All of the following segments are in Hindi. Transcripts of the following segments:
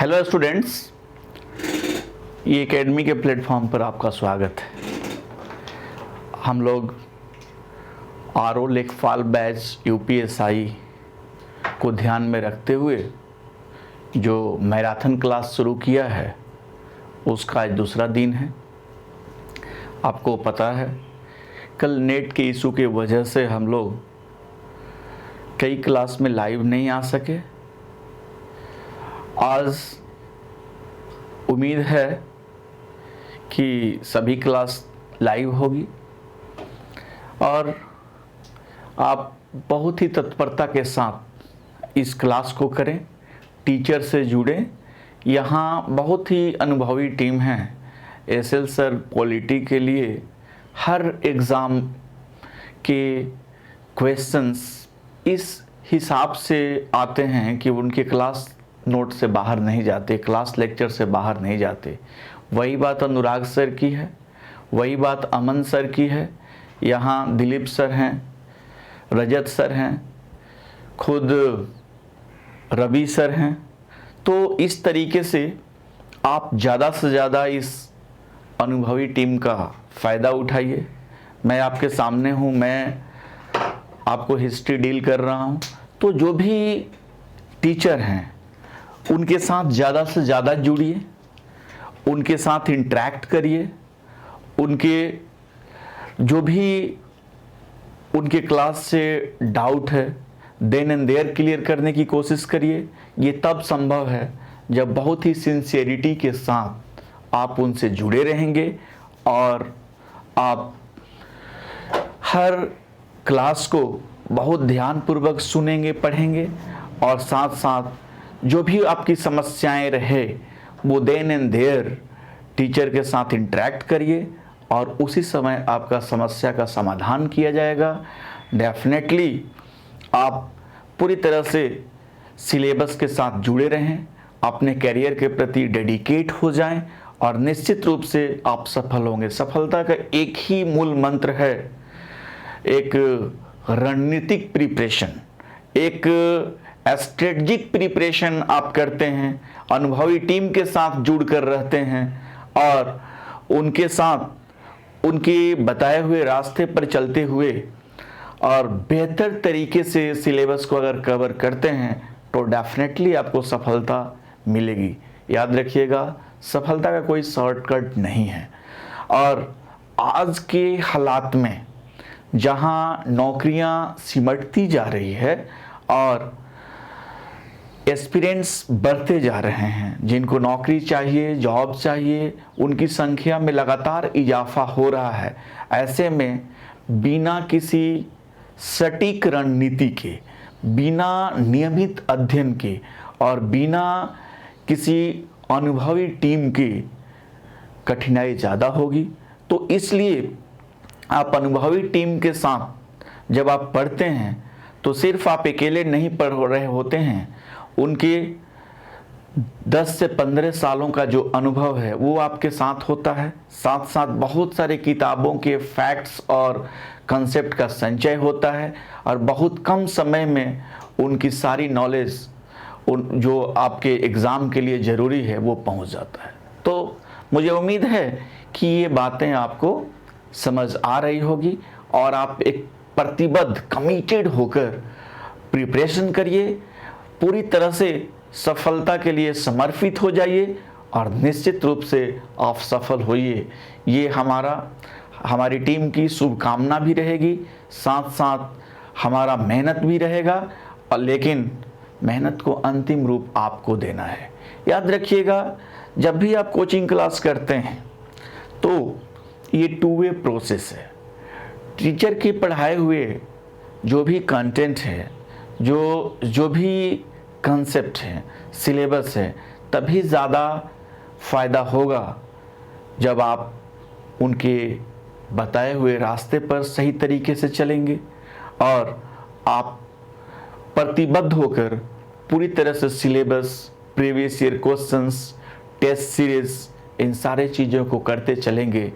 हेलो स्टूडेंट्स, ये एकेडमी के प्लेटफॉर्म पर आपका स्वागत है। हम लोग आरओ लेखपाल बैच यूपीएसआई को ध्यान में रखते हुए जो मैराथन क्लास शुरू किया है उसका आज दूसरा दिन है। आपको पता है कल नेट के इशू की वजह से हम लोग कई क्लास में लाइव नहीं आ सके। आज उम्मीद है कि सभी क्लास लाइव होगी और आप बहुत ही तत्परता के साथ इस क्लास को करें, टीचर से जुड़ें। यहाँ बहुत ही अनुभवी टीम है। एसएल सर पॉलिटी के लिए हर एग्ज़ाम के क्वेश्चंस इस हिसाब से आते हैं कि उनके क्लास नोट से बाहर नहीं जाते, क्लास लेक्चर से बाहर नहीं जाते। वही बात अनुराग सर की है, वही बात अमन सर की है। यहाँ दिलीप सर हैं, रजत सर हैं, खुद रवि सर हैं। तो इस तरीके से आप ज़्यादा से ज़्यादा इस अनुभवी टीम का फ़ायदा उठाइए। मैं आपके सामने हूँ, मैं आपको हिस्ट्री डील कर रहा हूँ। तो जो भी टीचर हैं उनके साथ ज़्यादा से ज़्यादा जुड़िए, उनके साथ इंटरेक्ट करिए, उनके जो भी उनके क्लास से डाउट है देन एंड देयर क्लियर करने की कोशिश करिए। ये तब संभव है जब बहुत ही सिंसियरिटी के साथ आप उनसे जुड़े रहेंगे और आप हर क्लास को बहुत ध्यानपूर्वक सुनेंगे, पढ़ेंगे और साथ साथ जो भी आपकी समस्याएं रहे वो देन एंड देयर टीचर के साथ इंटरेक्ट करिए और उसी समय आपका समस्या का समाधान किया जाएगा। डेफिनेटली आप पूरी तरह से सिलेबस के साथ जुड़े रहें, अपने करियर के प्रति डेडिकेट हो जाएं और निश्चित रूप से आप सफल होंगे। सफलता का एक ही मूल मंत्र है, एक रणनीतिक प्रिपरेशन, एक स्ट्रेटजिक प्रिपरेशन आप करते हैं, अनुभवी टीम के साथ जुड़कर रहते हैं और उनके साथ उनके बताए हुए रास्ते पर चलते हुए और बेहतर तरीके से सिलेबस को अगर कवर करते हैं तो डेफिनेटली आपको सफलता मिलेगी। याद रखिएगा, सफलता का कोई शॉर्टकट नहीं है। और आज के हालात में जहां नौकरियां सिमटती जा रही है और एस्पिरेंट्स बढ़ते जा रहे हैं, जिनको नौकरी चाहिए, जॉब चाहिए, उनकी संख्या में लगातार इजाफा हो रहा है। ऐसे में बिना किसी सटीक रणनीति के, बिना नियमित अध्ययन के और बिना किसी अनुभवी टीम के कठिनाई ज़्यादा होगी। तो इसलिए आप अनुभवी टीम के साथ जब आप पढ़ते हैं तो सिर्फ आप अकेले नहीं पढ़ रहे होते हैं, उनके 10 से 15 सालों का जो अनुभव है वो आपके साथ होता है। साथ साथ बहुत सारे किताबों के फैक्ट्स और कंसेप्ट का संचय होता है और बहुत कम समय में उनकी सारी नॉलेज जो आपके एग्ज़ाम के लिए ज़रूरी है वो पहुंच जाता है। तो मुझे उम्मीद है कि ये बातें आपको समझ आ रही होगी और आप एक प्रतिबद्ध, कमिटेड होकर प्रिपरेशन करिए, पूरी तरह से सफलता के लिए समर्पित हो जाइए और निश्चित रूप से आप सफल होइए। ये हमारी टीम की शुभकामना भी रहेगी, साथ साथ हमारा मेहनत भी रहेगा। और लेकिन मेहनत को अंतिम रूप आपको देना है। याद रखिएगा, जब भी आप कोचिंग क्लास करते हैं तो ये टू वे प्रोसेस है। टीचर के पढ़ाए हुए जो भी कंटेंट है, जो भी कंसेप्ट है, सिलेबस है, तभी ज़्यादा फ़ायदा होगा जब आप उनके बताए हुए रास्ते पर सही तरीके से चलेंगे और आप प्रतिबद्ध होकर पूरी तरह से syllabus, previous year questions, test series, इन सारे चीज़ों को करते चलेंगे,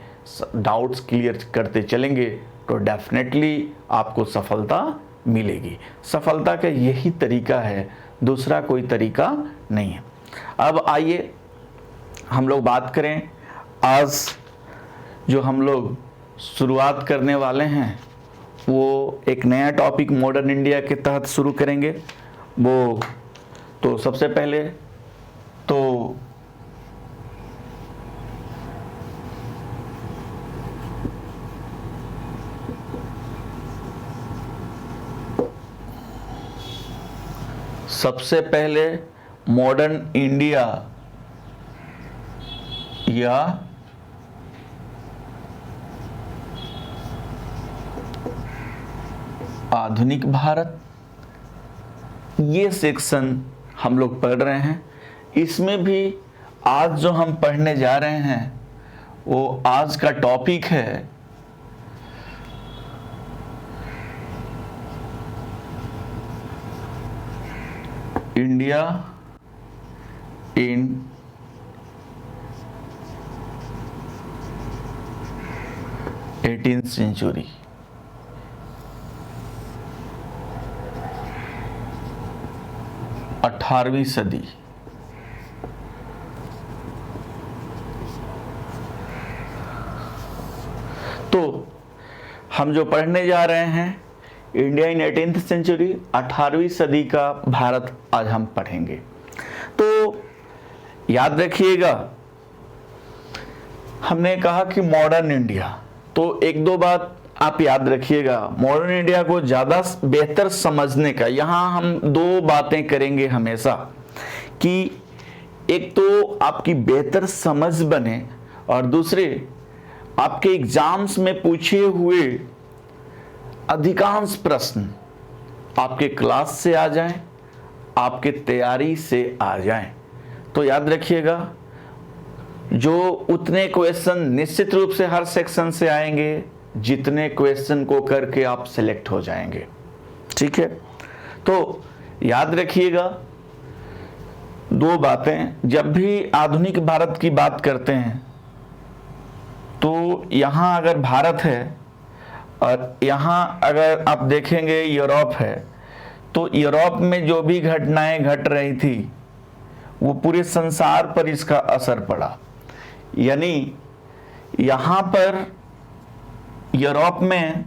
डाउट्स क्लियर करते चलेंगे तो डेफिनेटली आपको सफलता मिलेगी। सफलता का यही तरीका है, दूसरा कोई तरीका नहीं है। अब आइए हम लोग बात करें, आज जो हम लोग शुरुआत करने वाले हैं वो एक नया टॉपिक मॉडर्न इंडिया के तहत शुरू करेंगे। वो तो सबसे पहले तो सबसे पहले मॉडर्न इंडिया या आधुनिक भारत, ये सेक्शन हम लोग पढ़ रहे हैं। इसमें भी आज जो हम पढ़ने जा रहे हैं वो आज का टॉपिक है इंडिया इन 18th सेंचुरी। अठारहवीं सदी। तो हम जो पढ़ने जा रहे हैं इंडिया इन 18th सेंचुरी, 18वीं सदी का भारत आज हम पढ़ेंगे। तो याद रखिएगा, हमने कहा कि मॉडर्न इंडिया, तो एक दो बात आप याद रखिएगा। मॉडर्न इंडिया को ज़्यादा बेहतर समझने का यहाँ हम दो बातें करेंगे हमेशा, कि एक तो आपकी बेहतर समझ बने और दूसरे आपके एग्जाम्स में पूछे हुए अधिकांश प्रश्न आपके क्लास से आ जाएं, आपके तैयारी से आ जाएं। तो याद रखिएगा, जो उतने क्वेश्चन निश्चित रूप से हर सेक्शन से आएंगे जितने क्वेश्चन को करके आप सिलेक्ट हो जाएंगे। ठीक है, तो याद रखिएगा दो बातें। जब भी आधुनिक भारत की बात करते हैं तो यहाँ अगर भारत है और यहाँ अगर आप देखेंगे यूरोप है, तो यूरोप में जो भी घटनाएं घट रही थी वो पूरे संसार पर इसका असर पड़ा। यानी यहाँ पर यूरोप में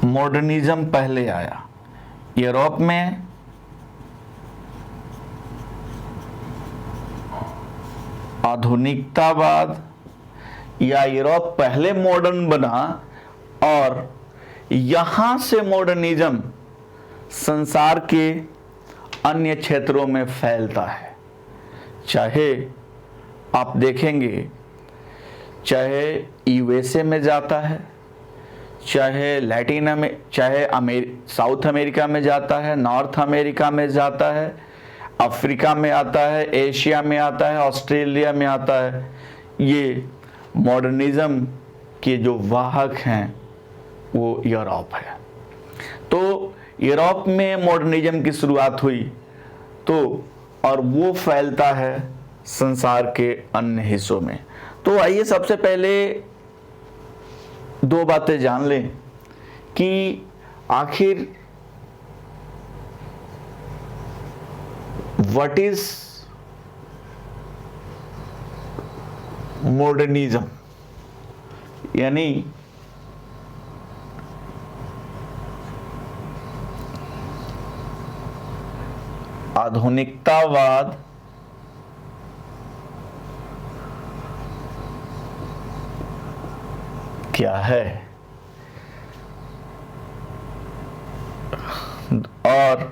मॉडर्निज्म पहले आया। यूरोप में आधुनिकतावाद, या यूरोप पहले मॉडर्न बना और यहां से मॉडर्निज्म संसार के अन्य क्षेत्रों में फैलता है। चाहे आप देखेंगे, चाहे यूएसए में जाता है, चाहे साउथ अमेरिका में जाता है, नॉर्थ अमेरिका में जाता है, अफ्रीका में आता है, एशिया में आता है, ऑस्ट्रेलिया में आता है। ये मॉडर्निज्म के जो वाहक हैं वो यूरोप है। तो यूरोप में मॉडर्निज्म की शुरुआत हुई, तो और वो फैलता है संसार के अन्य हिस्सों में। तो आइए सबसे पहले दो बातें जान लें कि आखिर व्हाट इज मॉडर्निज्म, यानी आधुनिकतावाद क्या है और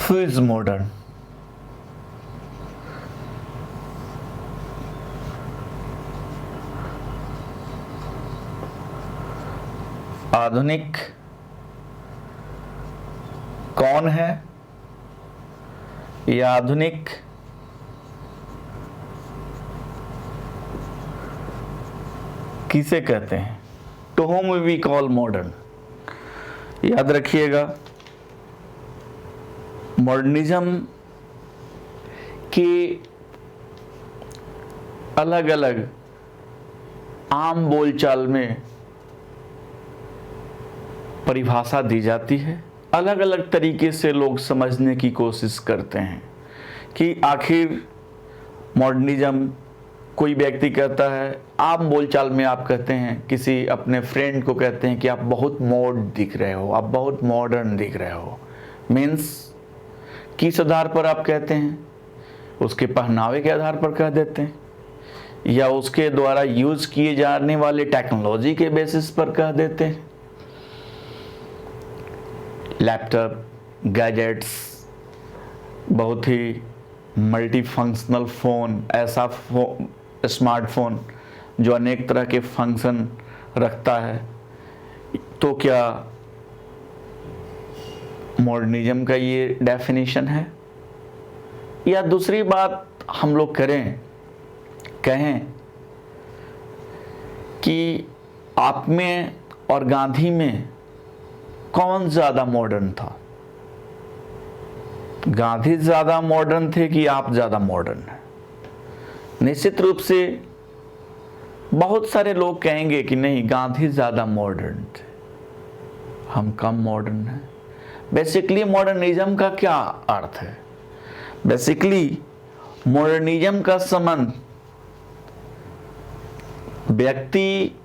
who is modern। आधुनिक कौन है, या आधुनिक किसे कहते हैं, to whom we call modern. याद रखिएगा, मॉडर्निज्म के अलग अलग आम बोलचाल में परिभाषा दी जाती है। अलग अलग तरीके से लोग समझने की कोशिश करते हैं कि आखिर मॉडर्निज्म, कोई व्यक्ति कहता है, आम बोलचाल में आप कहते हैं, किसी अपने फ्रेंड को कहते हैं कि आप बहुत मॉडर्न दिख रहे हो, आप बहुत मॉडर्न दिख रहे हो। मीन्स किस आधार पर आप कहते हैं? उसके पहनावे के आधार पर कह देते हैं, या उसके द्वारा यूज किए जाने वाले टेक्नोलॉजी के बेसिस पर कह देते हैं। लैपटॉप, गैजेट्स, बहुत ही मल्टी फंक्शनल फ़ोन, ऐसा स्मार्टफोन जो अनेक तरह के फंक्शन रखता है, तो क्या मॉडर्निज्म का ये डेफिनेशन है? या दूसरी बात हम लोग कहें कि आप में और गांधी में कौन ज़्यादा मॉडर्न था? गांधी ज़्यादा मॉडर्न थे कि आप ज़्यादा मॉडर्न हैं? निश्चित रूप से बहुत सारे लोग कहेंगे कि नहीं, गांधी ज़्यादा मॉडर्न थे, हम कम मॉडर्न हैं। बेसिकली मॉडर्निज्म का क्या अर्थ है? बेसिकली मॉडर्निज्म का संबंध व्यक्ति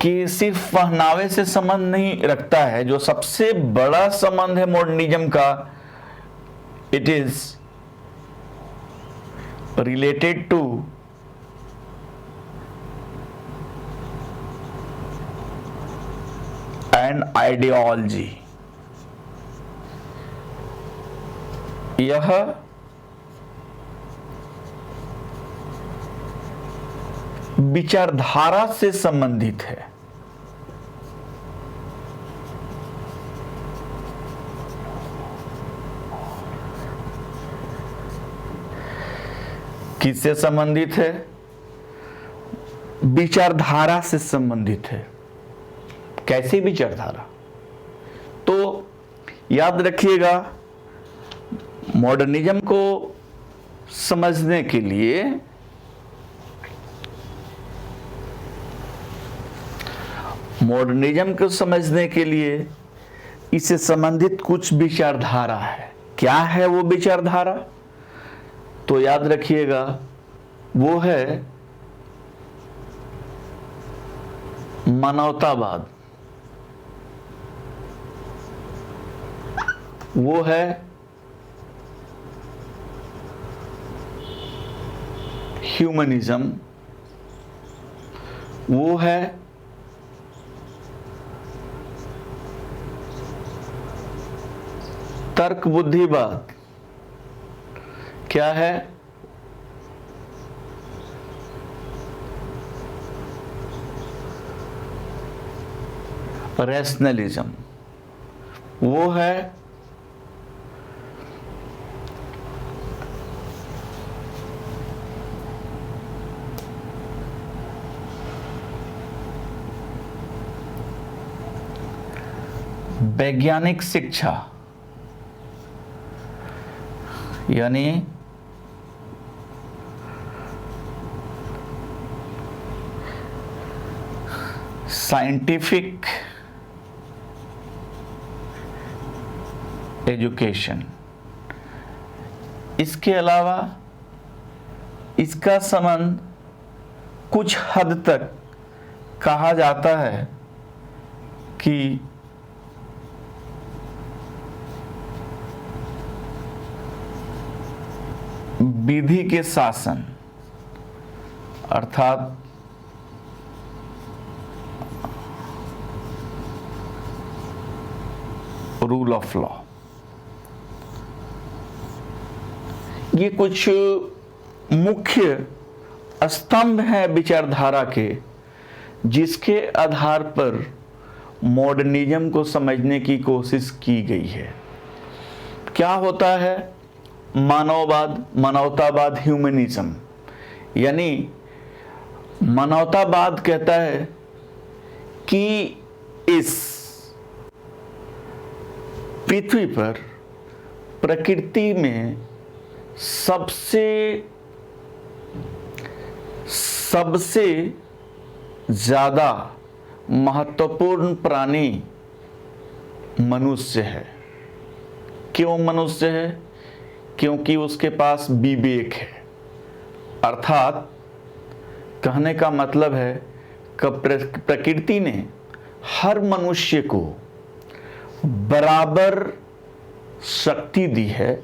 कि सिर्फ पहनावे से संबंध नहीं रखता है। जो सबसे बड़ा संबंध है मॉडर्निज्म का, it is related to an ideology. यह विचारधारा से संबंधित है। किससे संबंधित है? विचारधारा से संबंधित है। कैसी विचारधारा? तो याद रखिएगा, मॉडर्निज्म को समझने के लिए इससे संबंधित कुछ विचारधारा है। क्या है वो विचारधारा? तो याद रखिएगा, वो है मानवतावाद, वो है ह्यूमनिज्म, वो है तर्क बुद्धिवाद। क्या है? रैशनलिज्म, वो है वैज्ञानिक शिक्षा, यानी साइंटिफिक एजुकेशन। इसके अलावा इसका संबंध कुछ हद तक कहा जाता है कि विधि के शासन, अर्थात रूल ऑफ लॉ। ये कुछ मुख्य स्तंभ हैं विचारधारा के, जिसके आधार पर मॉडर्निज्म को समझने की कोशिश की गई है। क्या होता है मानववाद, मानवतावाद, ह्यूमनिज्म? यानी मानवतावाद कहता है कि इस पृथ्वी पर प्रकृति में सबसे सबसे ज़्यादा महत्वपूर्ण प्राणी मनुष्य है। क्यों मनुष्य है? क्योंकि उसके पास विवेक है। अर्थात कहने का मतलब है कि प्रकृति ने हर मनुष्य को बराबर शक्ति दी है,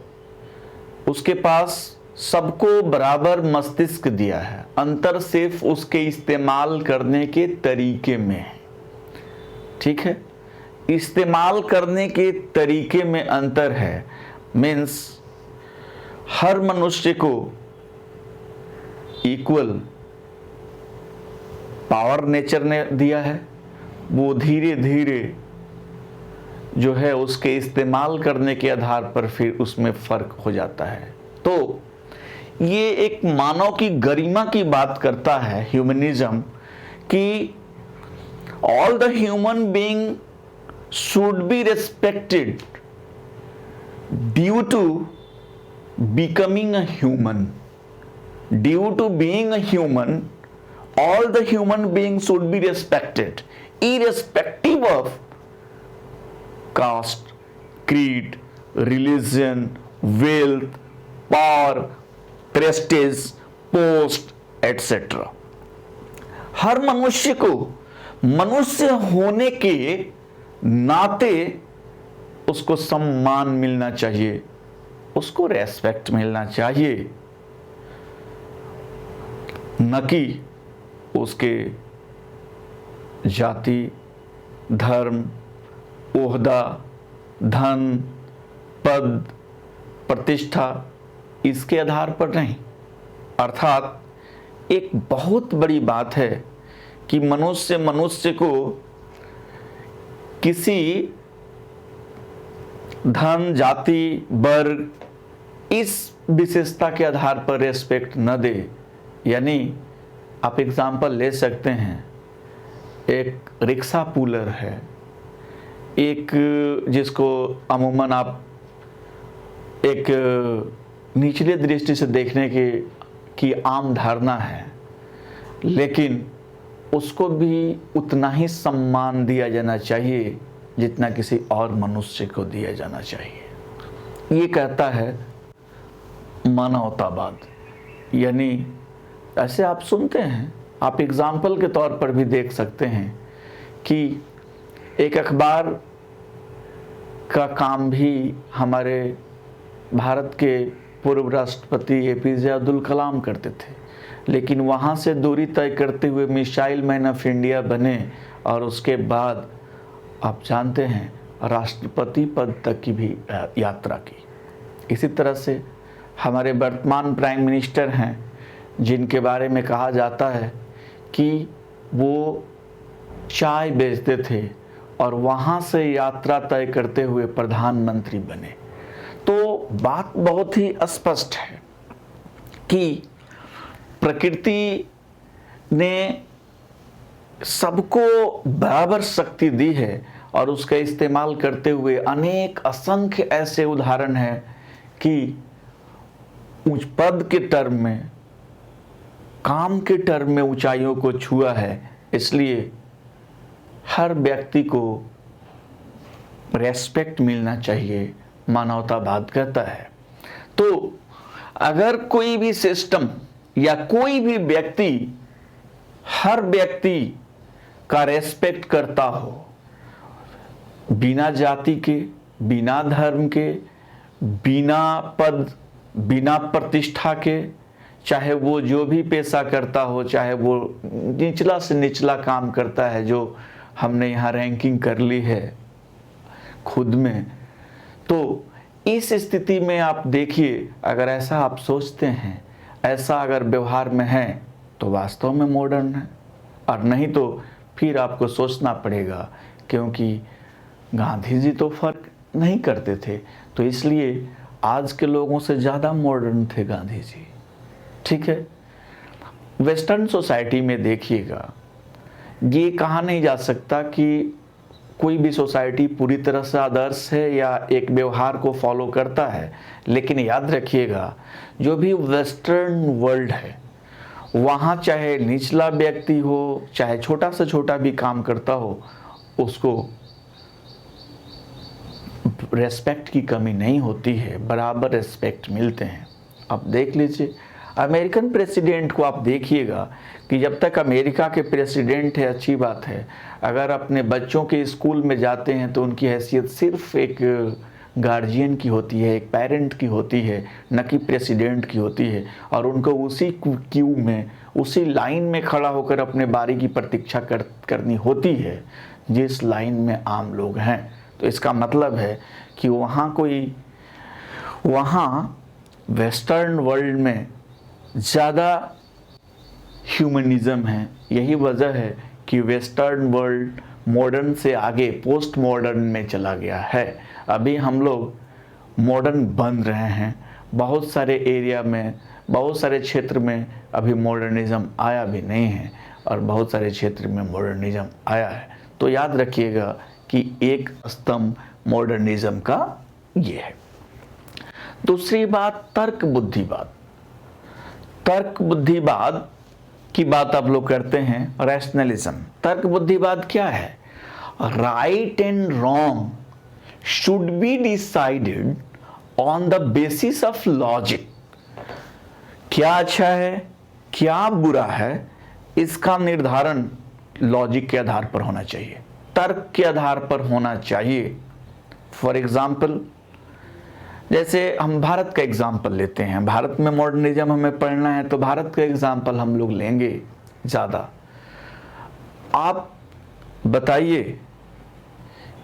उसके पास सबको बराबर मस्तिष्क दिया है। अंतर सिर्फ उसके इस्तेमाल करने के तरीके में है। ठीक है, इस्तेमाल करने के तरीके में अंतर है। मीन्स हर मनुष्य को इक्वल पावर नेचर ने दिया है, वो धीरे धीरे जो है उसके इस्तेमाल करने के आधार पर फिर उसमें फर्क हो जाता है। तो ये एक मानव की गरिमा की बात करता है ह्यूमनिज्म, कि all the human being should be respected due to becoming a human. Due to being a human, all the human beings should be respected irrespective of caste, creed, religion, wealth, power, prestige, post, etc. हर मनुष्य को मनुष्य होने के नाते उसको सम्मान मिलना चाहिए, उसको रेस्पेक्ट मिलना चाहिए, न कि उसके जाति, धर्म, ओहदा, धन, पद, प्रतिष्ठा इसके आधार पर नहीं। अर्थात एक बहुत बड़ी बात है कि मनुष्य को किसी धन, जाति, वर्ग इस विशेषता के आधार पर रेस्पेक्ट न दे। यानी आप एग्जाम्पल ले सकते हैं, एक रिक्शा पुलर है, एक जिसको अमूमन आप एक निचले दृष्टि से देखने की आम धारणा है, लेकिन उसको भी उतना ही सम्मान दिया जाना चाहिए जितना किसी और मनुष्य को दिया जाना चाहिए। ये कहता है मानवतावाद। यानी ऐसे आप सुनते हैं, आप एग्जाम्पल के तौर पर भी देख सकते हैं कि एक अखबार का काम भी हमारे भारत के पूर्व राष्ट्रपति एपीजे अब्दुल कलाम करते थे, लेकिन वहाँ से दूरी तय करते हुए मिसाइल मैन ऑफ इंडिया बने और उसके बाद आप जानते हैं राष्ट्रपति पद तक की भी यात्रा की। इसी तरह से हमारे वर्तमान प्राइम मिनिस्टर हैं, जिनके बारे में कहा जाता है कि वो चाय बेचते थे और वहाँ से यात्रा तय करते हुए प्रधानमंत्री बने। तो बात बहुत ही स्पष्ट है कि प्रकृति ने सबको बराबर शक्ति दी है और उसका इस्तेमाल करते हुए अनेक असंख्य ऐसे उदाहरण हैं कि उच्च पद के टर्म में, काम के टर्म में ऊंचाइयों को छुआ है। इसलिए हर व्यक्ति को रेस्पेक्ट मिलना चाहिए, मानवतावाद कहता है। तो अगर कोई भी सिस्टम या कोई भी व्यक्ति हर व्यक्ति का रेस्पेक्ट करता हो, बिना जाति के, बिना धर्म के, बिना पद, बिना प्रतिष्ठा के, चाहे वो जो भी पेशा करता हो, चाहे वो निचला से निचला काम करता है, जो हमने यहाँ रैंकिंग कर ली है खुद में, तो इस स्थिति में आप देखिए, अगर ऐसा आप सोचते हैं, ऐसा अगर व्यवहार में है तो वास्तव में मॉडर्न है, और नहीं तो फिर आपको सोचना पड़ेगा, क्योंकि गांधी जी तो फर्क नहीं करते थे, तो इसलिए आज के लोगों से ज़्यादा मॉडर्न थे गांधी जी। ठीक है, वेस्टर्न सोसाइटी में देखिएगा, ये कहा नहीं जा सकता कि कोई भी सोसाइटी पूरी तरह से आदर्श है या एक व्यवहार को फॉलो करता है, लेकिन याद रखिएगा जो भी वेस्टर्न वर्ल्ड है वहाँ चाहे निचला व्यक्ति हो, चाहे छोटा से छोटा भी काम करता हो, उसको रेस्पेक्ट की कमी नहीं होती है, बराबर रेस्पेक्ट मिलते हैं। आप देख लीजिए अमेरिकन प्रेसिडेंट को, आप देखिएगा कि जब तक अमेरिका के प्रेसिडेंट है अच्छी बात है, अगर अपने बच्चों के स्कूल में जाते हैं तो उनकी हैसियत सिर्फ एक गार्जियन की होती है, एक पेरेंट की होती है, न कि प्रेसिडेंट की होती है। और उनको उसी क्यू में, उसी लाइन में खड़ा होकर अपने बारी की प्रतीक्षा करनी होती है जिस लाइन में आम लोग हैं। तो इसका मतलब है कि वहाँ वेस्टर्न वर्ल्ड में ज़्यादा ह्यूमनिज़म है। यही वजह है कि वेस्टर्न वर्ल्ड मॉडर्न से आगे पोस्ट मॉडर्न में चला गया है। अभी हम लोग मॉडर्न बन रहे हैं। बहुत सारे एरिया में, बहुत सारे क्षेत्र में अभी मॉडर्निज़म आया भी नहीं है और बहुत सारे क्षेत्र में मॉडर्निज़म आया है। तो याद रखिएगा कि एक स्तंभ मॉडर्निज़म का ये है। दूसरी बात तर्क बुद्धिवाद। तर्क बुद्धिवाद की बात आप लोग करते हैं, रैशनलिज्म। तर्क बुद्धिवाद क्या है? Right and wrong should be decided on the basis of logic. क्या अच्छा है, क्या बुरा है, इसका निर्धारण लॉजिक के आधार पर होना चाहिए, तर्क के आधार पर होना चाहिए। फॉर एग्जाम्पल, जैसे हम भारत का एग्जाम्पल लेते हैं। भारत में मॉडर्निज्म हमें पढ़ना है तो भारत का एग्जाम्पल हम लोग लेंगे ज़्यादा। आप बताइए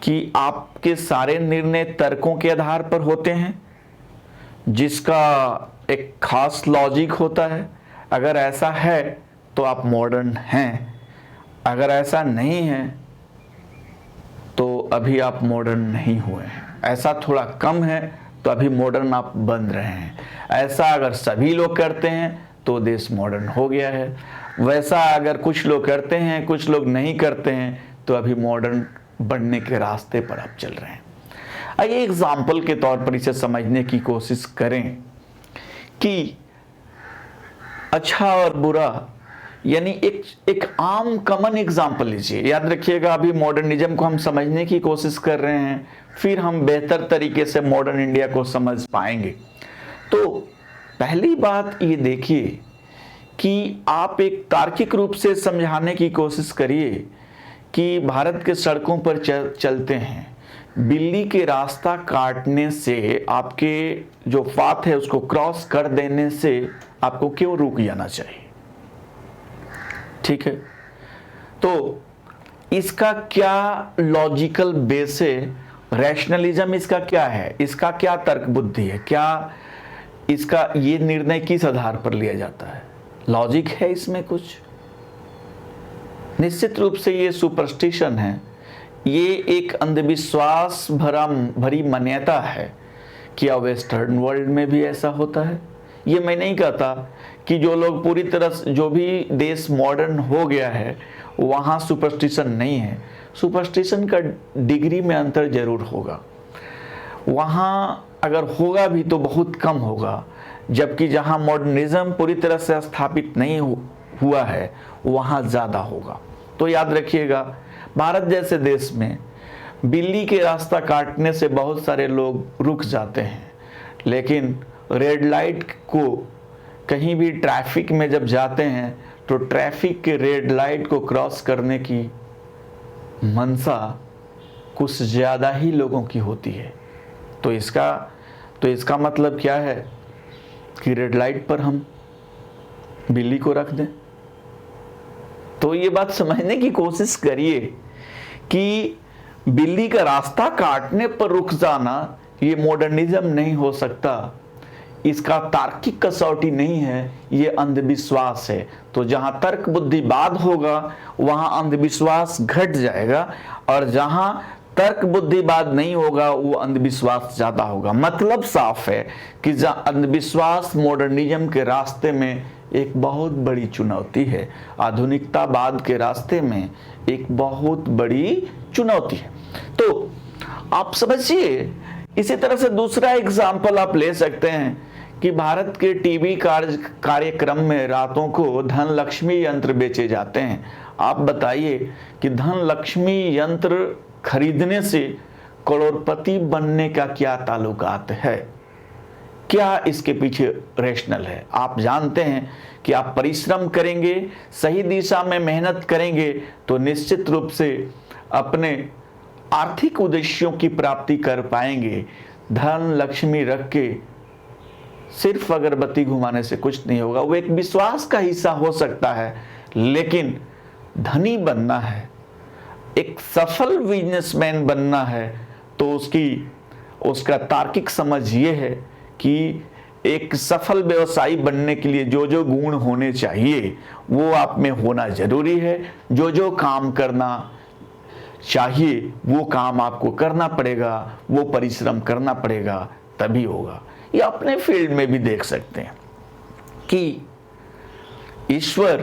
कि आपके सारे निर्णय तर्कों के आधार पर होते हैं जिसका एक खास लॉजिक होता है? अगर ऐसा है तो आप मॉडर्न हैं, अगर ऐसा नहीं है तो अभी आप मॉडर्न नहीं हुए हैं। ऐसा थोड़ा कम है तो अभी मॉडर्न आप बन रहे हैं। ऐसा अगर सभी लोग करते हैं तो देश मॉडर्न हो गया है। वैसा अगर कुछ लोग करते हैं, कुछ लोग नहीं करते हैं, तो अभी मॉडर्न बनने के रास्ते पर आप चल रहे हैं। आइए एग्जाम्पल के तौर पर इसे समझने की कोशिश करें कि अच्छा और बुरा, यानी एक आम कॉमन एग्जाम्पल लीजिए। याद रखिएगा अभी मॉडर्निज्म को हम समझने की कोशिश कर रहे हैं, फिर हम बेहतर तरीके से मॉडर्न इंडिया को समझ पाएंगे। तो पहली बात ये देखिए कि आप एक तार्किक रूप से समझाने की कोशिश करिए कि भारत के सड़कों पर चलते हैं, बिल्ली के रास्ता काटने से, आपके जो पाथ है उसको क्रॉस कर देने से आपको क्यों रुक जाना चाहिए? ठीक है, तो इसका क्या लॉजिकल बेस है? रैशनलिज्म इसका क्या है? इसका क्या तर्क बुद्धि है? क्या इसका ये निर्णय किस आधार पर लिया जाता है? लॉजिक है इसमें कुछ? निश्चित रूप से ये सुपरस्टिशन है, ये एक अंधविश्वास भरी मान्यता है। क्या वेस्टर्न वर्ल्ड में भी ऐसा होता है? ये मैं नहीं कहता कि जो लोग पूरी तरह से, जो भी देश मॉडर्न हो गया है वहाँ सुपरस्टिशन नहीं है। सुपरस्टिशन का डिग्री में अंतर जरूर होगा। वहाँ अगर होगा भी तो बहुत कम होगा, जबकि जहाँ मॉडर्निज्म पूरी तरह से स्थापित नहीं हुआ है वहाँ ज़्यादा होगा। तो याद रखिएगा भारत जैसे देश में बिल्ली के रास्ता काटने से बहुत सारे लोग रुक जाते हैं, लेकिन रेड लाइट को, कहीं भी ट्रैफिक में जब जाते हैं तो ट्रैफिक के रेड लाइट को क्रॉस करने की मनसा कुछ ज़्यादा ही लोगों की होती है। तो इसका मतलब क्या है कि रेड लाइट पर हम बिल्ली को रख दें? तो ये बात समझने की कोशिश करिए कि बिल्ली का रास्ता काटने पर रुक जाना ये मॉडर्निज्म नहीं हो सकता। इसका तार्किक कसौटी नहीं है, ये अंधविश्वास है। तो जहां तर्क बुद्धिवाद होगा वहां अंधविश्वास घट जाएगा, और जहां तर्क बुद्धिवाद नहीं होगा वो अंधविश्वास ज्यादा होगा। मतलब साफ है कि जहां अंधविश्वास मॉडर्निज्म के रास्ते में एक बहुत बड़ी चुनौती है, आधुनिकतावाद के रास्ते में एक बहुत बड़ी चुनौती है। तो आप समझिए, इसी तरह से दूसरा एग्जाम्पल आप ले सकते हैं कि भारत के टीवी कार्यक्रम में रातों को धन लक्ष्मी यंत्र बेचे जाते हैं। आप बताइए कि धन लक्ष्मी यंत्र खरीदने से करोड़पति बनने का क्या ताल्लुकात है? क्या इसके पीछे रेशनल है? आप जानते हैं कि आप परिश्रम करेंगे, सही दिशा में मेहनत करेंगे तो निश्चित रूप से अपने आर्थिक उद्देश्यों की प्राप्ति कर पाएंगे। धन लक्ष्मी रख के सिर्फ अगरबत्ती घुमाने से कुछ नहीं होगा। वो एक विश्वास का हिस्सा हो सकता है, लेकिन धनी बनना है, एक सफल बिजनेसमैन बनना है, तो उसका तार्किक समझ ये है कि एक सफल व्यवसायी बनने के लिए जो जो गुण होने चाहिए वो आप में होना जरूरी है। जो जो काम करना चाहिए वो काम आपको करना पड़ेगा, वो परिश्रम करना पड़ेगा, तभी होगा। ये अपने फील्ड में भी देख सकते हैं कि ईश्वर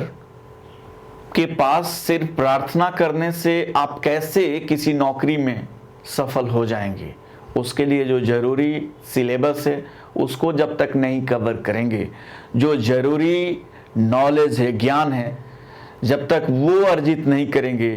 के पास सिर्फ प्रार्थना करने से आप कैसे किसी नौकरी में सफल हो जाएंगे। उसके लिए जो जरूरी सिलेबस है उसको जब तक नहीं कवर करेंगे, जो जरूरी नॉलेज है, ज्ञान है, जब तक वो अर्जित नहीं करेंगे,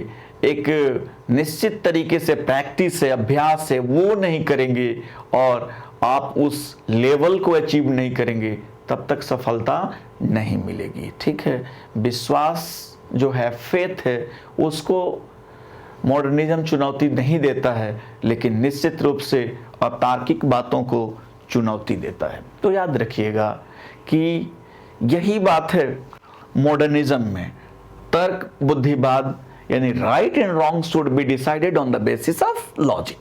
एक निश्चित तरीके से प्रैक्टिस है, अभ्यास है, वो नहीं करेंगे और आप उस लेवल को अचीव नहीं करेंगे, तब तक सफलता नहीं मिलेगी। ठीक है, विश्वास जो है, फेथ है, उसको मॉडर्निज्म चुनौती नहीं देता है, लेकिन निश्चित रूप से अतार्किक बातों को चुनौती देता है। तो याद रखिएगा कि यही बात है मॉडर्निज्म में। तर्क बुद्धिवाद यानी right and wrong should be decided on the basis of logic.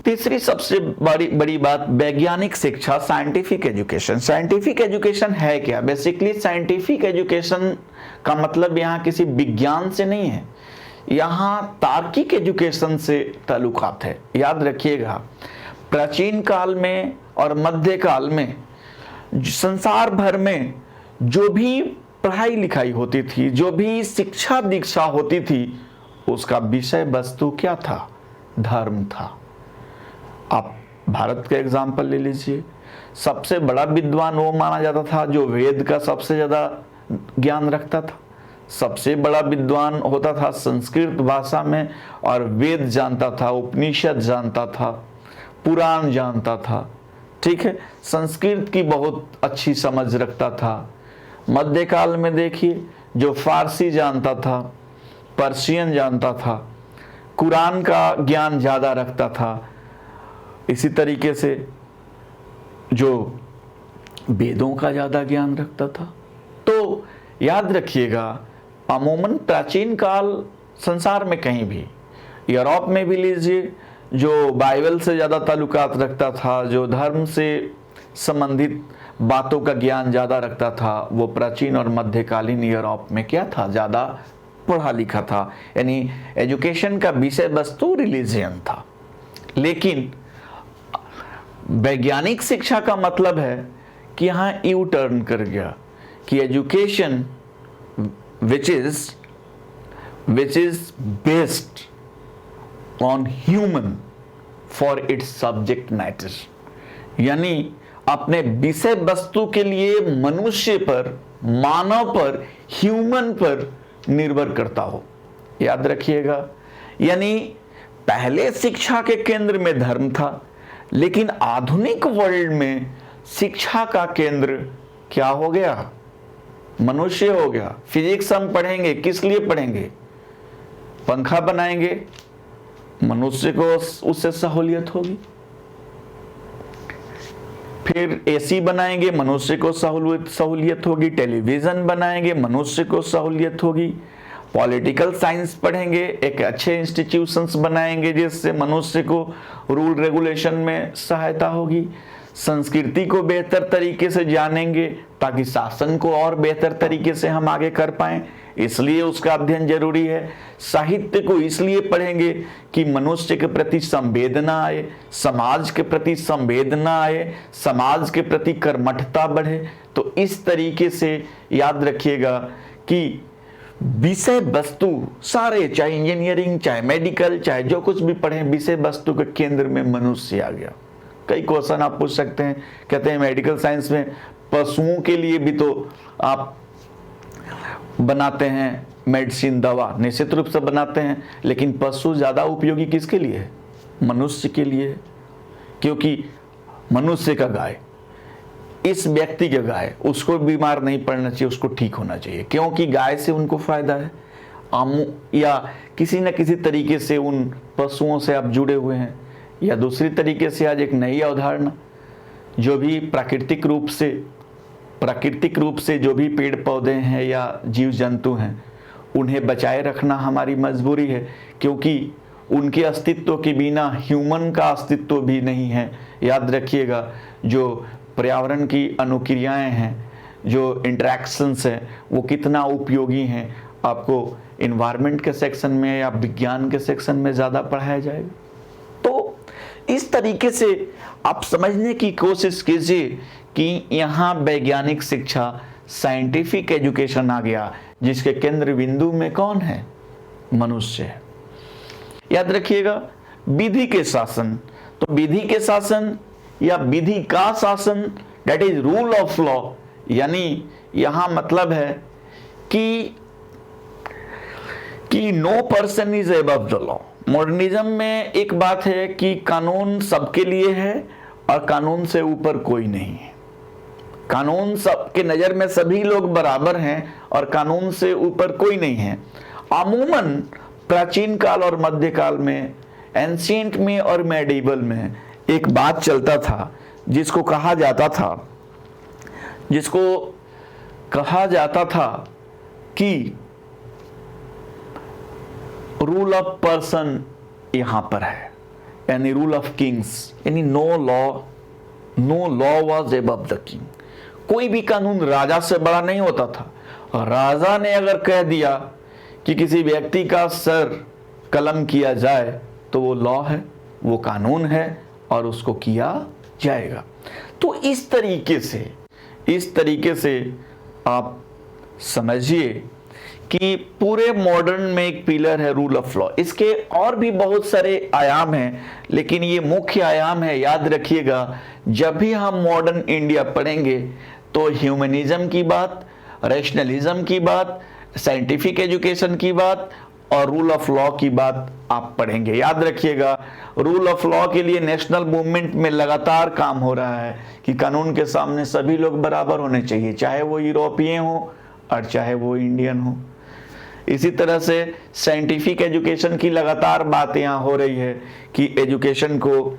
तीसरी सबसे बड़ी बात, वैज्ञानिक शिक्षा, साइंटिफिक एजुकेशन। साइंटिफिक एजुकेशन है क्या? बेसिकली साइंटिफिक एजुकेशन का मतलब यहाँ किसी विज्ञान से नहीं है, यहाँ तार्किक एजुकेशन से ताल्लुकात है। याद रखिएगा, प्राचीन काल में और मध्य काल में संसार भर में जो भी पढ़ाई लिखाई होती थी, जो भी शिक्षा दीक्षा होती थी, उसका विषय वस्तु क्या था? धर्म था। आप भारत का एग्जाम्पल ले लीजिए, सबसे बड़ा विद्वान वो माना जाता था जो वेद का सबसे ज्यादा ज्ञान रखता था। सबसे बड़ा विद्वान होता था संस्कृत भाषा में और वेद जानता था, उपनिषद जानता था, पुराण जानता था। ठीक है, संस्कृत की बहुत अच्छी समझ रखता था। मध्यकाल में देखिए, जो फारसी जानता था, पर्शियन जानता था, कुरान का ज्ञान ज्यादा रखता था। इसी तरीके से जो वेदों का ज्यादा ज्ञान रखता था। तो याद रखिएगा, अमूमन प्राचीन काल संसार में कहीं भी, यूरोप में भी लीजिए, जो बाइबल से ज़्यादा ताल्लुकात रखता था, जो धर्म से संबंधित बातों का ज्ञान ज़्यादा रखता था, वो प्राचीन और मध्यकालीन यूरोप में क्या था? ज़्यादा पढ़ा लिखा था। यानी एजुकेशन का विषय वस्तु रिलीजियन था। लेकिन वैज्ञानिक शिक्षा का मतलब है कि यहाँ यू टर्न कर गया कि education which is based on human for its subject matter, यानी अपने विषय वस्तु के लिए मनुष्य पर, मानव पर, ह्यूमन पर निर्भर करता हो। याद रखिएगा, यानी पहले शिक्षा के केंद्र में धर्म था, लेकिन आधुनिक वर्ल्ड में शिक्षा का केंद्र क्या हो गया? मनुष्य हो गया। फिजिक्स हम पढ़ेंगे, किस लिए पढ़ेंगे? पंखा बनाएंगे, मनुष्य को उससे सहूलियत होगी। फिर एसी बनाएंगे, मनुष्य को सहूलियत होगी। टेलीविजन बनाएंगे, मनुष्य को सहूलियत होगी। पॉलिटिकल साइंस पढ़ेंगे, एक अच्छे इंस्टीट्यूशंस बनाएंगे जिससे मनुष्य को रूल रेगुलेशन में सहायता होगी। संस्कृति को बेहतर तरीके से जानेंगे ताकि शासन को और बेहतर तरीके से हम आगे कर पाएं, इसलिए उसका अध्ययन जरूरी है। साहित्य को इसलिए पढ़ेंगे कि मनुष्य के प्रति संवेदना आए, समाज के प्रति संवेदना आए, समाज के प्रति कर्मठता बढ़े। तो इस तरीके से याद रखिएगा कि विषय वस्तु सारे, चाहे इंजीनियरिंग, चाहे मेडिकल, चाहे जो कुछ भी पढ़ें, विषय वस्तु के केंद्र में मनुष्य आ गया। कई क्वेश्चन आप पूछ सकते हैं। कहते हैं मेडिकल साइंस में पशुओं के लिए भी तो आप बनाते हैं मेडिसिन, दवा, निश्चित रूप से बनाते हैं, लेकिन पशु ज़्यादा उपयोगी किसके लिए है? मनुष्य के लिए है। क्योंकि मनुष्य का गाय, इस व्यक्ति का गाय, उसको बीमार नहीं पड़ना चाहिए, उसको ठीक होना चाहिए, क्योंकि गाय से उनको फायदा है। या किसी न किसी तरीके से उन पशुओं से आप जुड़े हुए हैं, या दूसरी तरीके से आज एक नई अवधारणा, जो भी प्राकृतिक रूप से जो भी पेड़ पौधे हैं या जीव जंतु हैं, उन्हें बचाए रखना हमारी मजबूरी है, क्योंकि उनके अस्तित्व के बिना ह्यूमन का अस्तित्व भी नहीं है। याद रखिएगा, जो पर्यावरण की अनुक्रियाएं हैं, जो इंटरेक्शंस हैं, वो कितना उपयोगी हैं, आपको इन्वायरमेंट के सेक्शन में या विज्ञान के सेक्शन में ज़्यादा पढ़ाया जाएगा। तो इस तरीके से आप समझने की कोशिश कीजिए कि यहाँ वैज्ञानिक शिक्षा, साइंटिफिक एजुकेशन आ गया, जिसके केंद्र बिंदु में कौन है? मनुष्य है। याद रखिएगा, विधि के शासन, तो विधि के शासन या विधि का शासन, that is rule of law, यानी यहां मतलब है कि no person is above the law. Modernism में एक बात है कि कानून सबके लिए है और कानून से ऊपर कोई नहीं है। कानून सबके नजर में सभी लोग बराबर हैं और कानून से ऊपर कोई नहीं है। अमूमन प्राचीन काल और मध्यकाल में, एंशिएंट में और मेडिवल में एक बात चलता था जिसको कहा जाता था कि रूल ऑफ पर्सन यहां पर है, यानी रूल ऑफ किंग्स, यानी no law was above the king. कोई भी कानून राजा से बड़ा नहीं होता था। राजा ने अगर कह दिया कि किसी व्यक्ति का सर कलम किया जाए तो वो लॉ है, वो कानून है और उसको किया जाएगा। तो इस तरीके से आप समझिए कि पूरे मॉडर्न में एक पिलर है रूल ऑफ लॉ। इसके और भी बहुत सारे आयाम हैं, लेकिन ये मुख्य आयाम है। याद रखिएगा, जब भी हम मॉडर्न इंडिया पढ़ेंगे तो ह्यूमनिज्म की बात, रैशनलिज्म की बात, साइंटिफिक एजुकेशन की बात और रूल ऑफ लॉ की बात आप पढ़ेंगे। याद रखिएगा, रूल ऑफ लॉ के लिए नेशनल मूवमेंट में लगातार काम हो रहा है कि कानून के सामने सभी लोग बराबर होने चाहिए, चाहे वो यूरोपियन हो और चाहे वो इंडियन हो। इसी तरह से साइंटिफिक एजुकेशन की लगातार बात यहाँ हो रही है कि एजुकेशन को,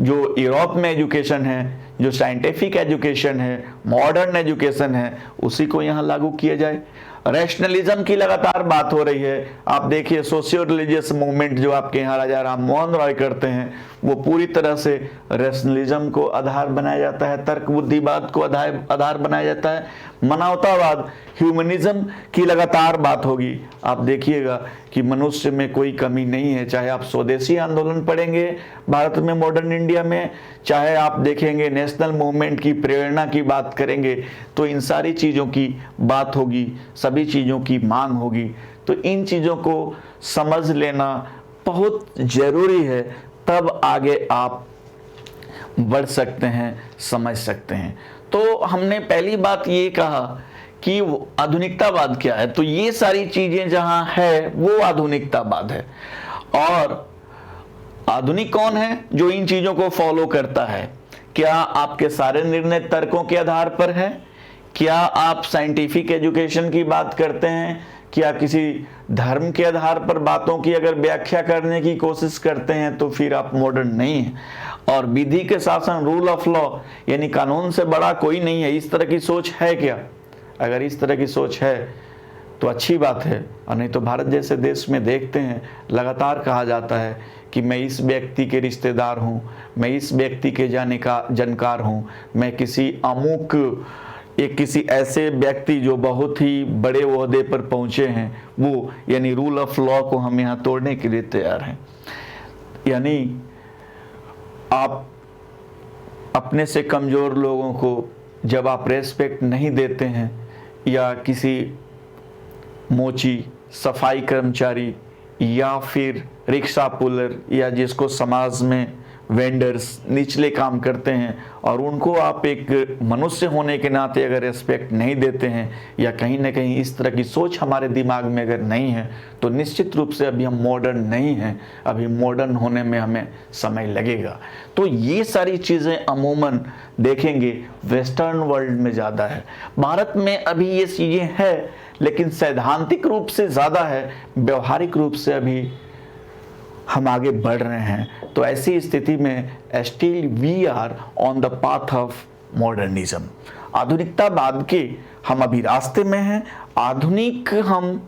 जो यूरोप में एजुकेशन है, जो साइंटिफिक एजुकेशन है, मॉडर्न एजुकेशन है, उसी को यहाँ लागू किया जाए। रैशनलिज्म की लगातार बात हो रही है। आप देखिए, सोशियो रिलीजियस मूवमेंट जो आपके यहाँ राजा राम मोहन रॉय करते हैं, वो पूरी तरह से रैशनलिज्म को आधार बनाया जाता है, तर्क बुद्धिवाद को आधार बनाया जाता है। मानवतावाद, ह्यूमनिज्म की लगातार बात होगी। आप देखिएगा कि मनुष्य में कोई कमी नहीं है, चाहे आप स्वदेशी आंदोलन पढ़ेंगे भारत में, मॉडर्न इंडिया में, चाहे आप देखेंगे नेशनल मूवमेंट की प्रेरणा की बात करेंगे, तो इन सारी चीज़ों की बात होगी, सभी चीज़ों की मांग होगी। तो इन चीज़ों को समझ लेना बहुत ज़रूरी है, तब आगे आप बढ़ सकते हैं, समझ सकते हैं। तो हमने पहली बात ये कहा कि आधुनिकतावाद क्या है, तो ये सारी चीजें जहां है वो आधुनिकतावाद है। और आधुनिक कौन है? जो इन चीजों को फॉलो करता है। क्या आपके सारे निर्णय तर्कों के आधार पर है? क्या आप साइंटिफिक एजुकेशन की बात करते हैं? क्या किसी धर्म के आधार पर बातों की अगर व्याख्या करने की कोशिश करते हैं तो फिर आप मॉडर्न नहीं हैं। और विधि के शासन, रूल ऑफ लॉ, यानी कानून से बड़ा कोई नहीं है, इस तरह की सोच है क्या? अगर इस तरह की सोच है तो अच्छी बात है, और नहीं तो भारत जैसे देश में देखते हैं लगातार कहा जाता है कि मैं इस व्यक्ति के रिश्तेदार हूँ, मैं इस व्यक्ति के जानकार हूँ, मैं किसी किसी ऐसे व्यक्ति जो बहुत ही बड़े ओहदे पर पहुँचे हैं, वो यानी रूल ऑफ लॉ को हम यहाँ तोड़ने के लिए तैयार हैं। यानी आप अपने से कमज़ोर लोगों को जब आप रेस्पेक्ट नहीं देते हैं, या किसी मोची, सफाई कर्मचारी या फिर रिक्शा पुलर, या जिसको समाज में वेंडर्स निचले काम करते हैं और उनको आप एक मनुष्य होने के नाते अगर रिस्पेक्ट नहीं देते हैं या कहीं ना कहीं इस तरह की सोच हमारे दिमाग में अगर नहीं है तो निश्चित रूप से अभी हम मॉडर्न नहीं हैं, अभी मॉडर्न होने में हमें समय लगेगा। तो ये सारी चीज़ें अमूमन देखेंगे वेस्टर्न वर्ल्ड में ज़्यादा है, भारत में अभी ये चीज़ें है लेकिन सैद्धांतिक रूप से ज़्यादा है, व्यवहारिक रूप से अभी हम आगे बढ़ रहे हैं। तो ऐसी स्थिति में still we are on the path of modernism, आधुनिकतावाद के हम अभी रास्ते में हैं, आधुनिक हम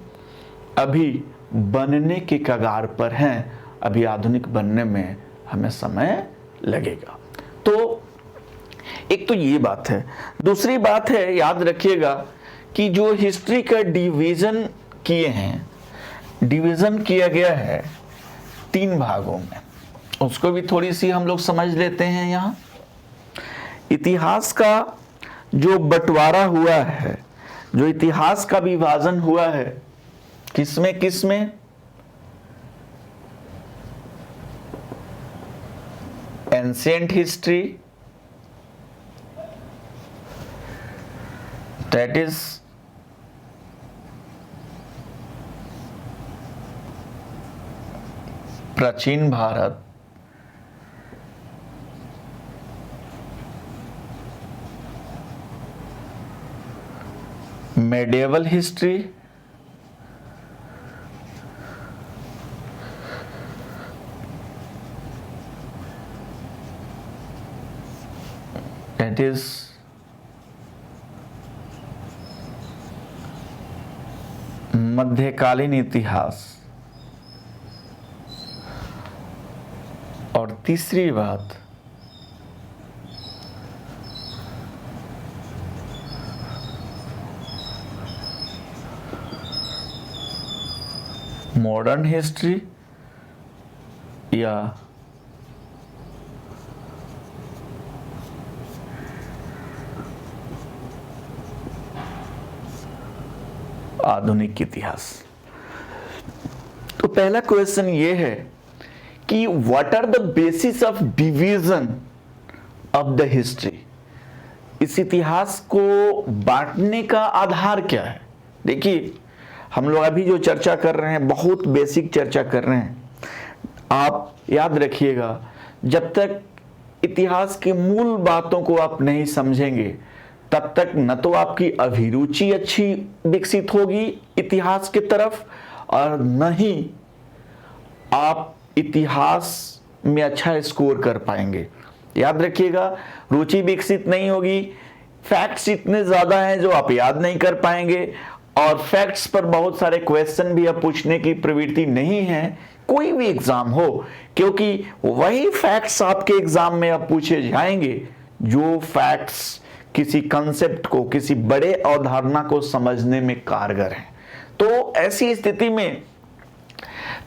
अभी बनने के कगार पर हैं, अभी आधुनिक बनने में हमें समय लगेगा। तो एक तो ये बात है। दूसरी बात है, याद रखिएगा कि जो हिस्ट्री का डिवीजन किए हैं, डिवीजन किया गया है 3 भागों में, उसको भी थोड़ी सी हम लोग समझ लेते हैं। यहाँ इतिहास का जो बंटवारा हुआ है, जो इतिहास का विभाजन हुआ है, किसमें किसमें? एंशिएंट हिस्ट्री, दैट इज प्राचीन Bharat, medieval history, that is मध्यकालीन इतिहास, और तीसरी बात मॉडर्न हिस्ट्री या आधुनिक इतिहास। तो पहला क्वेश्चन ये है कि what are the basis of division of the history, इस इतिहास को बांटने का आधार क्या है? देखिए, हम लोग अभी जो चर्चा कर रहे हैं बहुत बेसिक चर्चा कर रहे हैं। आप याद रखिएगा, जब तक इतिहास की मूल बातों को आप नहीं समझेंगे तब तक न तो आपकी अभिरुचि अच्छी विकसित होगी इतिहास की तरफ, और न ही आप इतिहास में अच्छा स्कोर कर पाएंगे। याद रखिएगा, रुचि विकसित नहीं होगी, फैक्ट्स इतने ज़्यादा हैं जो आप याद नहीं कर पाएंगे, और फैक्ट्स पर बहुत सारे क्वेश्चन भी अब पूछने की प्रवृत्ति नहीं है, कोई भी एग्जाम हो, क्योंकि वही फैक्ट्स आपके एग्जाम में अब पूछे जाएंगे जो फैक्ट्स किसी कंसेप्ट को, किसी बड़े अवधारणा को समझने में कारगर हैं। तो ऐसी स्थिति में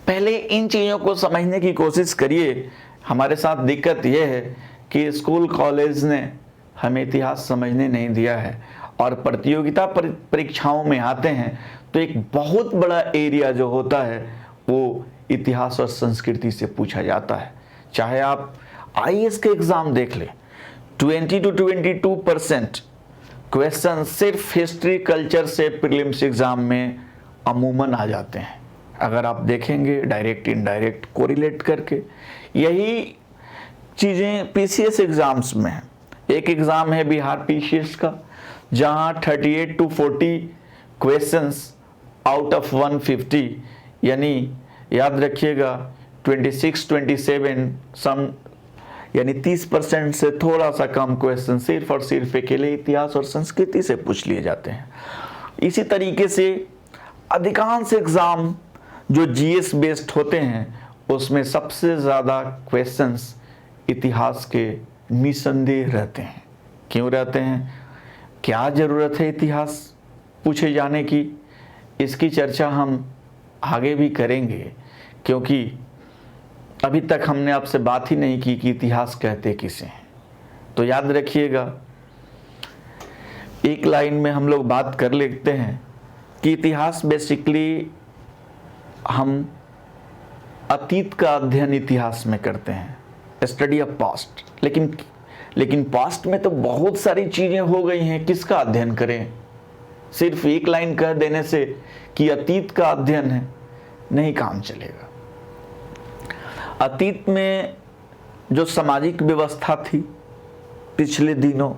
पहले इन चीज़ों को समझने की कोशिश करिए। हमारे साथ दिक्कत यह है कि स्कूल कॉलेज ने हमें इतिहास समझने नहीं दिया है, और प्रतियोगिता परीक्षाओं में आते हैं तो एक बहुत बड़ा एरिया जो होता है वो इतिहास और संस्कृति से पूछा जाता है। चाहे आप आईएएस के एग्ज़ाम देख लें, 20 to 22% क्वेश्चन सिर्फ हिस्ट्री कल्चर से प्रीलिम्स एग्ज़ाम में अमूमन आ जाते हैं। अगर आप देखेंगे डायरेक्ट इनडायरेक्ट कोरिलेट करके, यही चीज़ें पीसीएस एग्ज़ाम्स में हैं। एक एग्ज़ाम है बिहार पीसीएस का, जहां 38 to 40 क्वेश्चंस आउट ऑफ 150, यानी याद रखिएगा 26-27 सम, यानी 30% से थोड़ा सा कम क्वेश्चन सिर्फ और सिर्फ अकेले इतिहास और संस्कृति से पूछ लिए जाते हैं। इसी तरीके से अधिकांश एग्ज़ाम जो जीएस बेस्ड होते हैं उसमें सबसे ज़्यादा क्वेश्चंस इतिहास के निसंदेह रहते हैं। क्यों रहते हैं? क्या ज़रूरत है इतिहास पूछे जाने की? इसकी चर्चा हम आगे भी करेंगे, क्योंकि अभी तक हमने आपसे बात ही नहीं की कि इतिहास कहते किसे हैं। तो याद रखिएगा, एक लाइन में हम लोग बात कर लेते हैं कि इतिहास बेसिकली हम अतीत का अध्ययन इतिहास में करते हैं। Study of past. लेकिन पास्ट में तो बहुत सारी चीजें हो गई हैं, किसका अध्ययन करें? सिर्फ एक लाइन कह देने से कि अतीत का अध्ययन है, नहीं काम चलेगा। अतीत में जो सामाजिक व्यवस्था थी पिछले दिनों,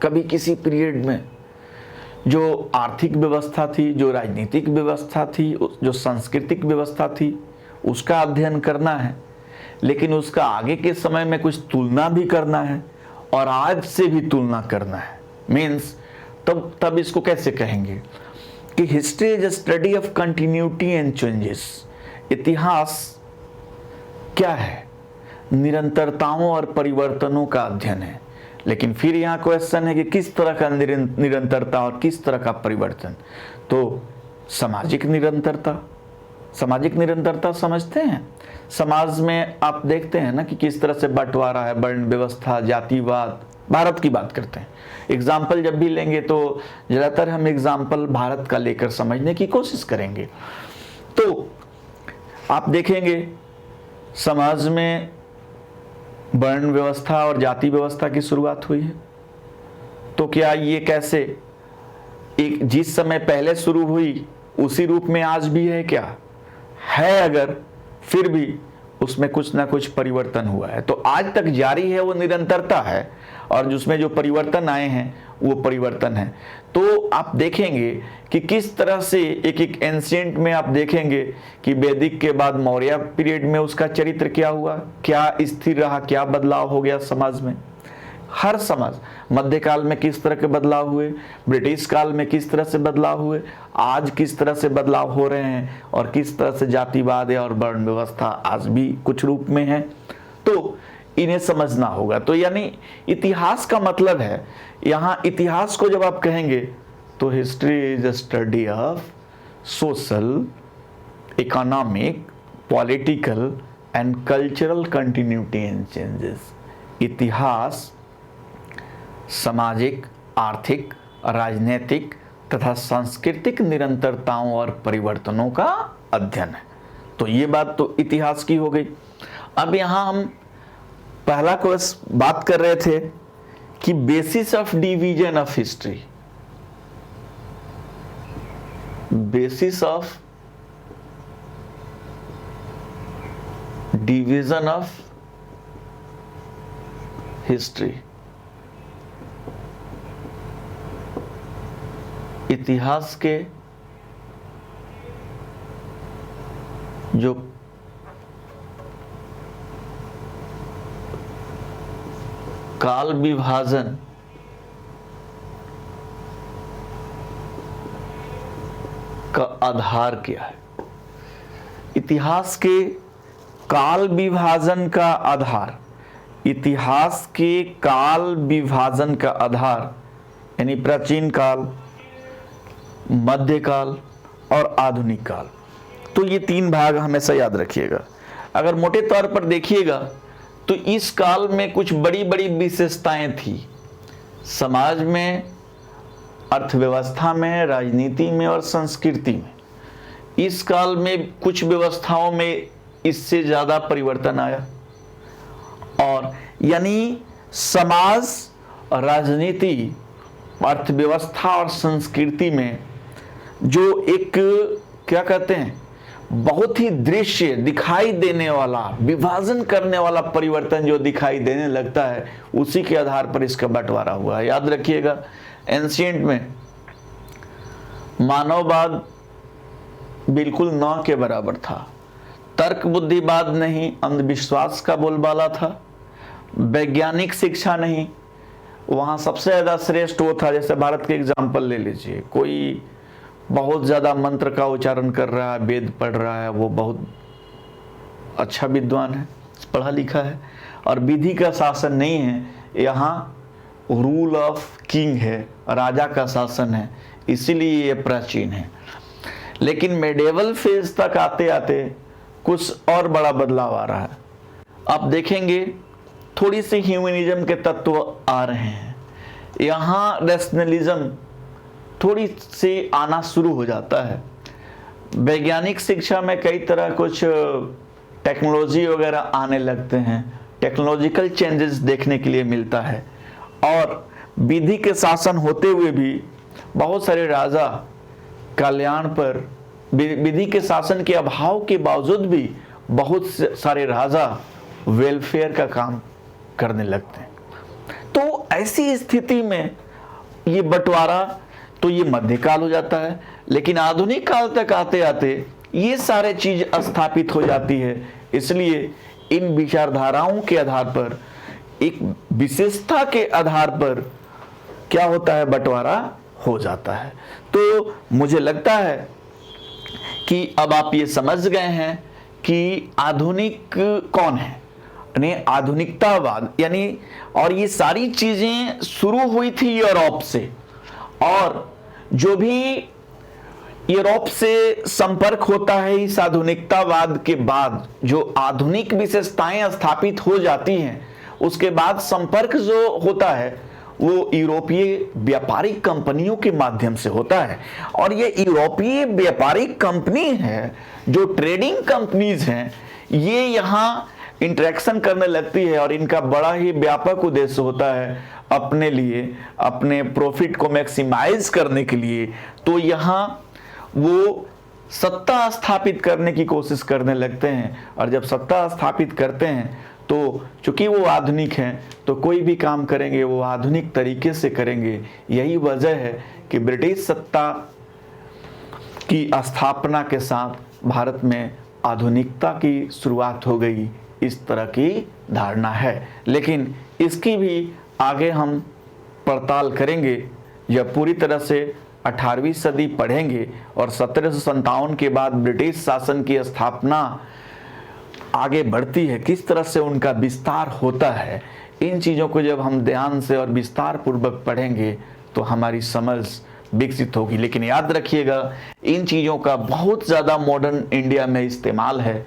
कभी किसी पीरियड में जो आर्थिक व्यवस्था थी, जो राजनीतिक व्यवस्था थी, जो सांस्कृतिक व्यवस्था थी, उसका अध्ययन करना है। लेकिन उसका आगे के समय में कुछ तुलना भी करना है और आज से भी तुलना करना है। मीन्स तब इसको कैसे कहेंगे कि history is a study of continuity and changes. इतिहास क्या है? निरंतरताओं और परिवर्तनों का अध्ययन है। लेकिन फिर यहाँ क्वेश्चन है कि किस तरह का निरंतरता और किस तरह का परिवर्तन? तो सामाजिक निरंतरता समझते हैं। समाज में आप देखते हैं ना कि किस तरह से बंटवारा है, वर्ण व्यवस्था, जातिवाद। भारत की बात करते हैं, एग्जाम्पल जब भी लेंगे तो ज़्यादातर हम एग्जाम्पल भारत का लेकर समझने की कोशिश करेंगे। तो आप देखेंगे समाज में वर्ण व्यवस्था और जाति व्यवस्था की शुरुआत हुई है। तो क्या ये कैसे एक जिस समय पहले शुरू हुई उसी रूप में आज भी है? क्या है? अगर फिर भी उसमें कुछ ना कुछ परिवर्तन हुआ है, तो आज तक जारी है, वो निरंतरता है। और जिसमें जो परिवर्तन आए हैं वो परिवर्तन है। तो आप देखेंगे कि किस तरह से एक एंशिएंट में आप देखेंगे कि वैदिक के बाद मौर्य पीरियड में उसका चरित्र क्या हुआ, क्या स्थिर रहा, क्या बदलाव हो गया समाज में। हर समाज, मध्यकाल में किस तरह के बदलाव हुए, ब्रिटिश काल में किस तरह से बदलाव हुए, आज किस तरह से बदलाव हो रहे हैं, और किस तरह से जातिवाद और वर्ण व्यवस्था आज भी कुछ रूप में है। तो इन्हें समझना होगा। तो यानी इतिहास का मतलब है, यहाँ इतिहास को जब आप कहेंगे तो history is a study of social, economic, political and cultural continuity and changes. इतिहास सामाजिक, आर्थिक, राजनीतिक तथा सांस्कृतिक निरंतरताओं और परिवर्तनों का अध्ययन है। तो ये बात तो इतिहास की हो गई। अब यहाँ हम पहला क्वेश्चन बात कर रहे थे कि basis of division of history. Basis of division of history. इतिहास के जो काल विभाजन का आधार क्या है? इतिहास के काल विभाजन का आधार, इतिहास के काल विभाजन का आधार यानी प्राचीन काल, मध्यकाल और आधुनिक काल। तो ये तीन भाग हमेशा याद रखिएगा। अगर मोटे तौर पर देखिएगा तो इस काल में कुछ बड़ी बड़ी विशेषताएं थी, समाज में, अर्थव्यवस्था में, राजनीति में और संस्कृति में। इस काल में कुछ व्यवस्थाओं में इससे ज्यादा परिवर्तन आया, और यानी समाज, राजनीति, अर्थव्यवस्था और संस्कृति में जो एक क्या कहते हैं बहुत ही दृश्य दिखाई देने वाला, विभाजन करने वाला परिवर्तन जो दिखाई देने लगता है, उसी के आधार पर इसका बंटवारा हुआ है। याद रखिएगा, एंशिएंट में मानववाद बिल्कुल न के बराबर था, तर्क बुद्धिवाद नहीं, अंधविश्वास का बोलबाला था, वैज्ञानिक शिक्षा नहीं। वहाँ सबसे ज़्यादा श्रेष्ठ वो था, जैसे भारत के एग्जाम्पल ले लीजिए, कोई बहुत ज़्यादा मंत्र का उच्चारण कर रहा है, वेद पढ़ रहा है, वो बहुत अच्छा विद्वान है, पढ़ा लिखा है, और विधि का शासन नहीं है, यहाँ रूल ऑफ किंग है, राजा का शासन है, इसीलिए ये प्राचीन है। लेकिन मेडिवल फेज तक आते आते कुछ और बड़ा बदलाव आ रहा है। आप देखेंगे थोड़ी सी ह्यूमनिज्म के तत्व आ रहे हैं, यहाँ रैशनलिज्म थोड़ी सी आना शुरू हो जाता है। वैज्ञानिक शिक्षा में कई तरह कुछ टेक्नोलॉजी वगैरह आने लगते हैं, टेक्नोलॉजिकल चेंजेस देखने के लिए मिलता है। और विधि के शासन होते हुए भी बहुत सारे राजा कल्याण पर, विधि के शासन के अभाव के बावजूद भी बहुत सारे राजा वेलफेयर का काम करने लगते हैं। तो ऐसी स्थिति में ये बंटवारा तो ये मध्यकाल हो जाता है, लेकिन आधुनिक काल तक आते आते ये सारे चीज स्थापित हो जाती है। इसलिए इन विचारधाराओं के आधार पर, एक विशेषता के आधार पर क्या होता है, बंटवारा हो जाता है। तो मुझे लगता है कि अब आप ये समझ गए हैं कि आधुनिक कौन है, यानी आधुनिकतावाद, यानी और ये सारी चीजें शुरू हुई थी यूरोप से, और जो भी यूरोप से संपर्क होता है इस आधुनिकतावाद के बाद, जो आधुनिक विशेषताएं स्थापित हो जाती हैं, उसके बाद संपर्क जो होता है वो यूरोपीय व्यापारिक कंपनियों के माध्यम से होता है। और ये यूरोपीय व्यापारिक कंपनी है, जो ट्रेडिंग कंपनीज हैं, ये यहाँ इंटरेक्शन करने लगती है और इनका बड़ा ही व्यापक उद्देश्य होता है अपने लिए, अपने प्रॉफिट को मैक्सिमाइज करने के लिए। तो यहाँ वो सत्ता स्थापित करने की कोशिश करने लगते हैं, और जब सत्ता स्थापित करते हैं तो चूंकि वो आधुनिक हैं तो कोई भी काम करेंगे वो आधुनिक तरीके से करेंगे। यही वजह है कि ब्रिटिश सत्ता की स्थापना के साथ भारत में आधुनिकता की शुरुआत हो गई, इस तरह की धारणा है। लेकिन इसकी भी आगे हम पड़ताल करेंगे जब पूरी तरह से 18वीं सदी पढ़ेंगे और 1757 के बाद ब्रिटिश शासन की स्थापना आगे बढ़ती है, किस तरह से उनका विस्तार होता है। इन चीज़ों को जब हम ध्यान से और विस्तार पूर्वक पढ़ेंगे तो हमारी समझ विकसित होगी। लेकिन याद रखिएगा, इन चीज़ों का बहुत ज़्यादा मॉडर्न इंडिया में इस्तेमाल है।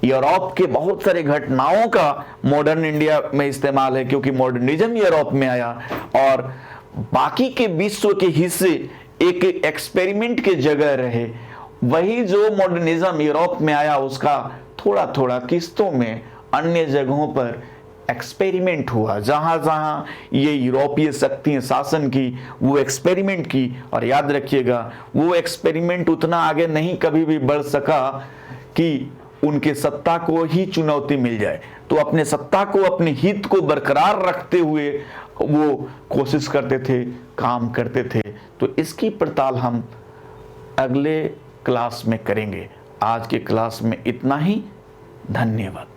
यूरोप के बहुत सारे घटनाओं का मॉडर्न इंडिया में इस्तेमाल है, क्योंकि मॉडर्निज्म यूरोप में आया और बाकी के विश्व के हिस्से एक एक्सपेरिमेंट के जगह रहे। वही जो मॉडर्निज्म यूरोप में आया उसका थोड़ा थोड़ा किस्तों में अन्य जगहों पर एक्सपेरिमेंट हुआ। जहां जहां ये यूरोपीय शक्तियां शासन की, वो एक्सपेरिमेंट की। और याद रखिएगा, वो एक्सपेरिमेंट उतना आगे नहीं कभी भी बढ़ सका कि उनके सत्ता को ही चुनौती मिल जाए। तो अपने सत्ता को, अपने हित को बरकरार रखते हुए वो कोशिश करते थे, काम करते थे। तो इसकी पड़ताल हम अगले क्लास में करेंगे। आज के क्लास में इतना ही। धन्यवाद।